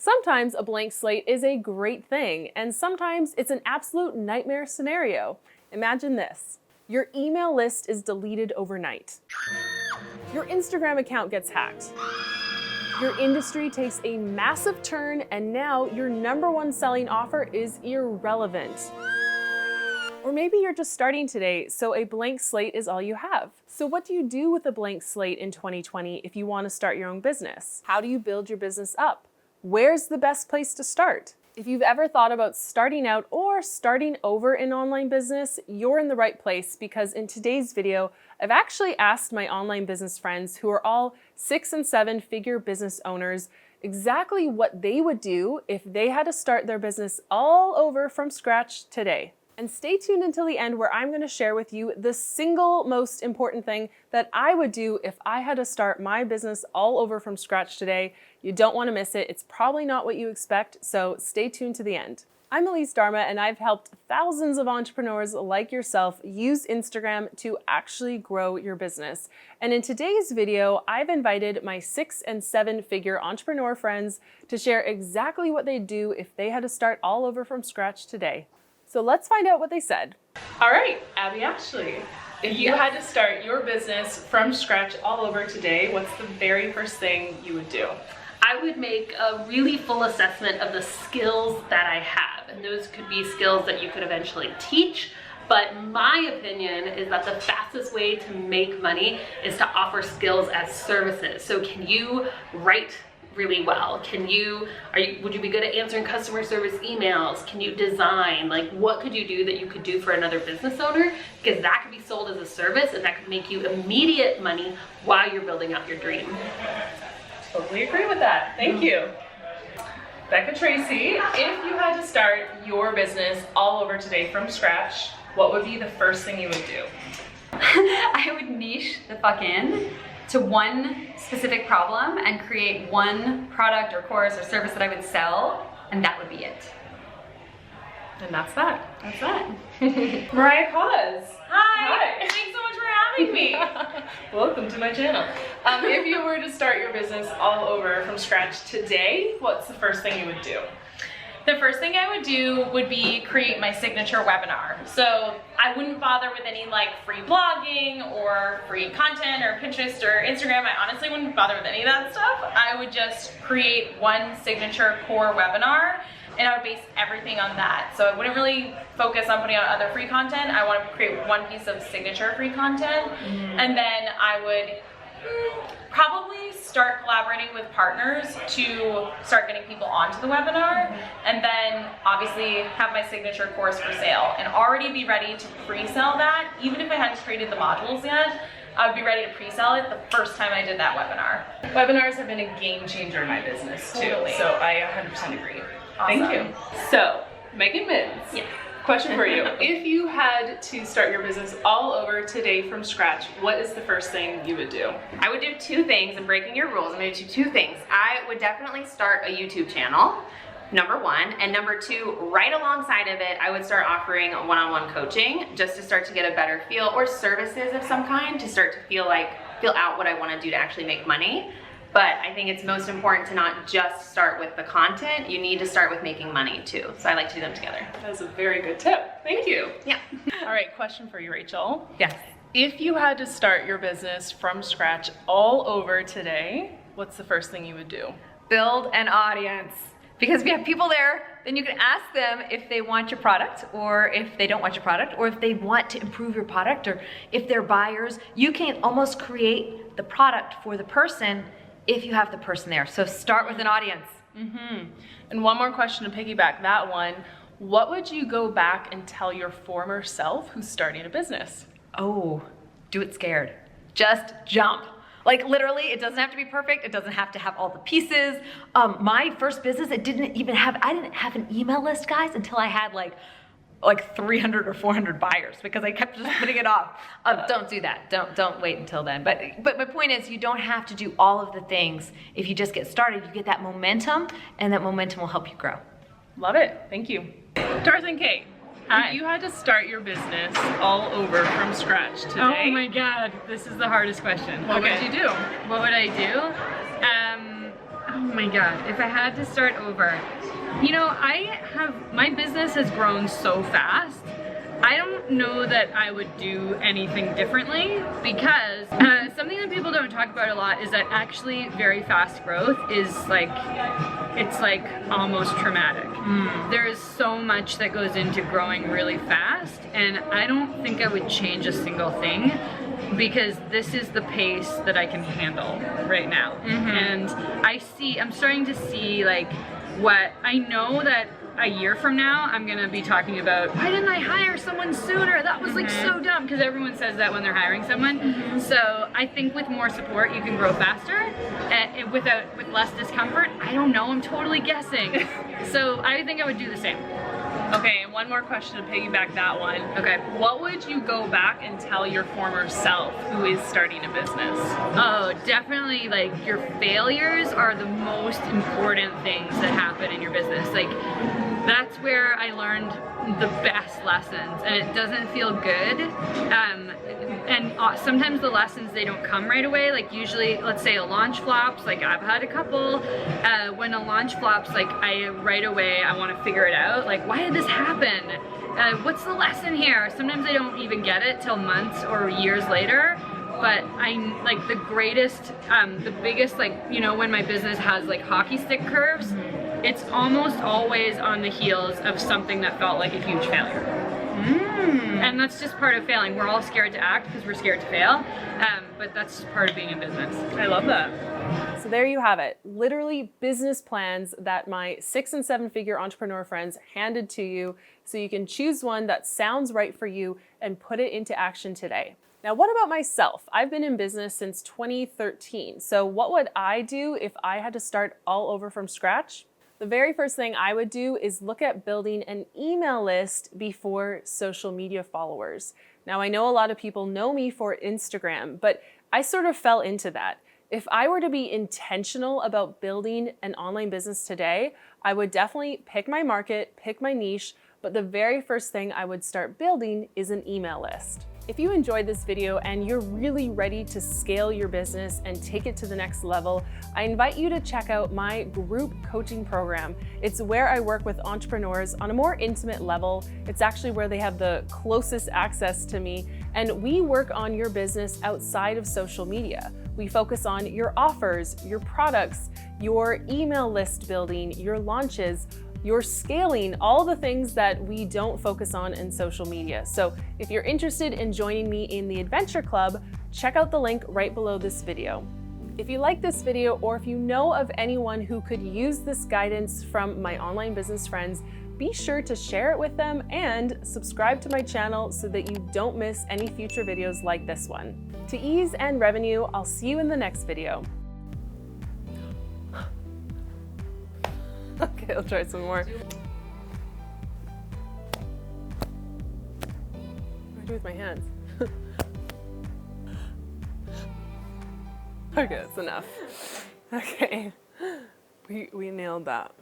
Sometimes a blank slate is a great thing, and sometimes it's an absolute nightmare scenario. Imagine this. Your email list is deleted overnight. Your Instagram account gets hacked. Your industry takes a massive turn, and now your #1 selling offer is irrelevant. Or maybe you're just starting today, so a blank slate is all you have. So what do you do with a blank slate in 2020 if you want to start your own business? How do you build your business up? Where's the best place to start? If you've ever thought about starting out or starting over an online business, you're in the right place, because in today's video, I've actually asked my online business friends who are all 6- and 7-figure business owners exactly what they would do if they had to start their business all over from scratch today. And stay tuned until the end, where I'm going to share with you the single most important thing that I would do if I had to start my business all over from scratch today. You don't want to miss it. It's probably not what you expect, so stay tuned to the end. I'm Elise Dharma, and I've helped thousands of entrepreneurs like yourself use Instagram to actually grow your business. And in today's video, I've invited my 6- and 7-figure entrepreneur friends to share exactly what they'd do if they had to start all over from scratch today. So let's find out what they said. All right, Abbey Ashley, if you had to start your business from scratch all over today, what's the very first thing you would do? I would make a really full assessment of the skills that I have. And those could be skills that you could eventually teach. But my opinion is that the fastest way to make money is to offer skills as services. So can you write really well? Would you be good at answering customer service emails? Can you design? Like, what could you do that you could do for another business owner? Because that could be sold as a service, and that could make you immediate money while you're building out your dream. Totally agree with that. Thank you. Tracey, if you had to start your business all over today from scratch, what would be the first thing you would do? I would niche the fuck in to one specific problem and create one product or course or service that I would sell, and that would be it. And that's that. That's that. Mariah Coz. Hi. Thanks so much for having me. Welcome to my channel. If you were to start your business all over from scratch today, what's the first thing you would do? The first thing I would do would be create my signature webinar. So I wouldn't bother with any like free blogging or free content or Pinterest or Instagram. I honestly wouldn't bother with any of that stuff. I would just create one signature core webinar, and I would base everything on that. So I wouldn't really focus on putting out other free content. I want to create one piece of signature free content. And then I would probably start collaborating with partners to start getting people onto the webinar, and then obviously have my signature course for sale and already be ready to pre-sell that. Even if I hadn't created the modules yet, I would be ready to pre-sell it the first time I did that webinar. Webinars have been a game changer in my business too, Totally. so I 100% agree. Awesome. Thank you. So, Megan Mins. Yeah. Question for you. If you had to start your business all over today from scratch, what is the first thing you would do? I would do 2 things, and breaking your rules, I'm gonna do 2 things. I would definitely start a YouTube channel, #1, and #2, right alongside of it, I would start offering one-on-one coaching just to start to get a better feel, or services of some kind to start to feel out what I wanna do to actually make money. But I think it's most important to not just start with the content. You need to start with making money too. So I like to do them together. That was a very good tip. Thank you. Yeah. All right, question for you, Rachel. Yes. If you had to start your business from scratch all over today, what's the first thing you would do? Build an audience. Because if you have people there, then you can ask them if they want your product, or if they don't want your product, or if they want to improve your product, or if they're buyers. You can almost create the product for the person if you have the person there. So start with an audience. And one more question to piggyback that one. What would you go back and tell your former self who's starting a business? Oh, do it scared. Just jump. Like literally, it doesn't have to be perfect. It doesn't have to have all the pieces. My first business, I didn't have an email list, guys, until I had like 300 or 400 buyers, because I kept just putting it off. Don't do that. Don't wait until then. But my point is, you don't have to do all of the things. If you just get started, you get that momentum, and that momentum will help you grow. Love it. Thank you. Tarzan Kay. If you had to start your business all over from scratch today. Oh my God, this is the hardest question. What would you do? What would I do? my God, if I had to start over, you know, my business has grown so fast. I don't know that I would do anything differently because something that people don't talk about a lot is that actually very fast growth is like, it's like almost traumatic. There is so much that goes into growing really fast, and I don't think I would change a single thing because this is the pace that I can handle right now. And I'm starting to see like what I know that a year from now, I'm gonna be talking about, why didn't I hire someone sooner? That was like so dumb, because everyone says that when they're hiring someone. So I think with more support, you can grow faster and with less discomfort. I don't know, I'm totally guessing. So I think I would do the same. Okay, and one more question to piggyback that one. Okay. What would you go back and tell your former self who is starting a business? Oh, definitely, like, your failures are the most important things that happen in your business. Like, that's where I learned the best lessons, and it doesn't feel good. And sometimes the lessons, they don't come right away. Like usually, let's say a launch flops, like I've had a couple. When a launch flops, like right away, I want to figure it out. Like, why did this happen? What's the lesson here? Sometimes I don't even get it till months or years later. But like the biggest, like, you know, when my business has like hockey stick curves, it's almost always on the heels of something that felt like a huge failure. And that's just part of failing. We're all scared to act because we're scared to fail, but that's just part of being in business. I love that. So there you have it. Literally business plans that my 6- and 7-figure entrepreneur friends handed to you so you can choose one that sounds right for you and put it into action today. Now, what about myself? I've been in business since 2013. So what would I do if I had to start all over from scratch? The very first thing I would do is look at building an email list before social media followers. Now, I know a lot of people know me for Instagram, but I sort of fell into that. If I were to be intentional about building an online business today, I would definitely pick my market, pick my niche, but the very first thing I would start building is an email list. If you enjoyed this video and you're really ready to scale your business and take it to the next level, I invite you to check out my group coaching program. It's where I work with entrepreneurs on a more intimate level. It's actually where they have the closest access to me, and we work on your business outside of social media. We focus on your offers, your products, your email list building, your launches, your scaling, all the things that we don't focus on in social media. So if you're interested in joining me in the Adventure Club, check out the link right below this video. If you like this video, or if you know of anyone who could use this guidance from my online business friends, be sure to share it with them and subscribe to my channel so that you don't miss any future videos like this one. To ease and revenue, I'll see you in the next video. Okay, I'll try some more. What do I do with my hands? Okay, that's enough. Okay, we nailed that.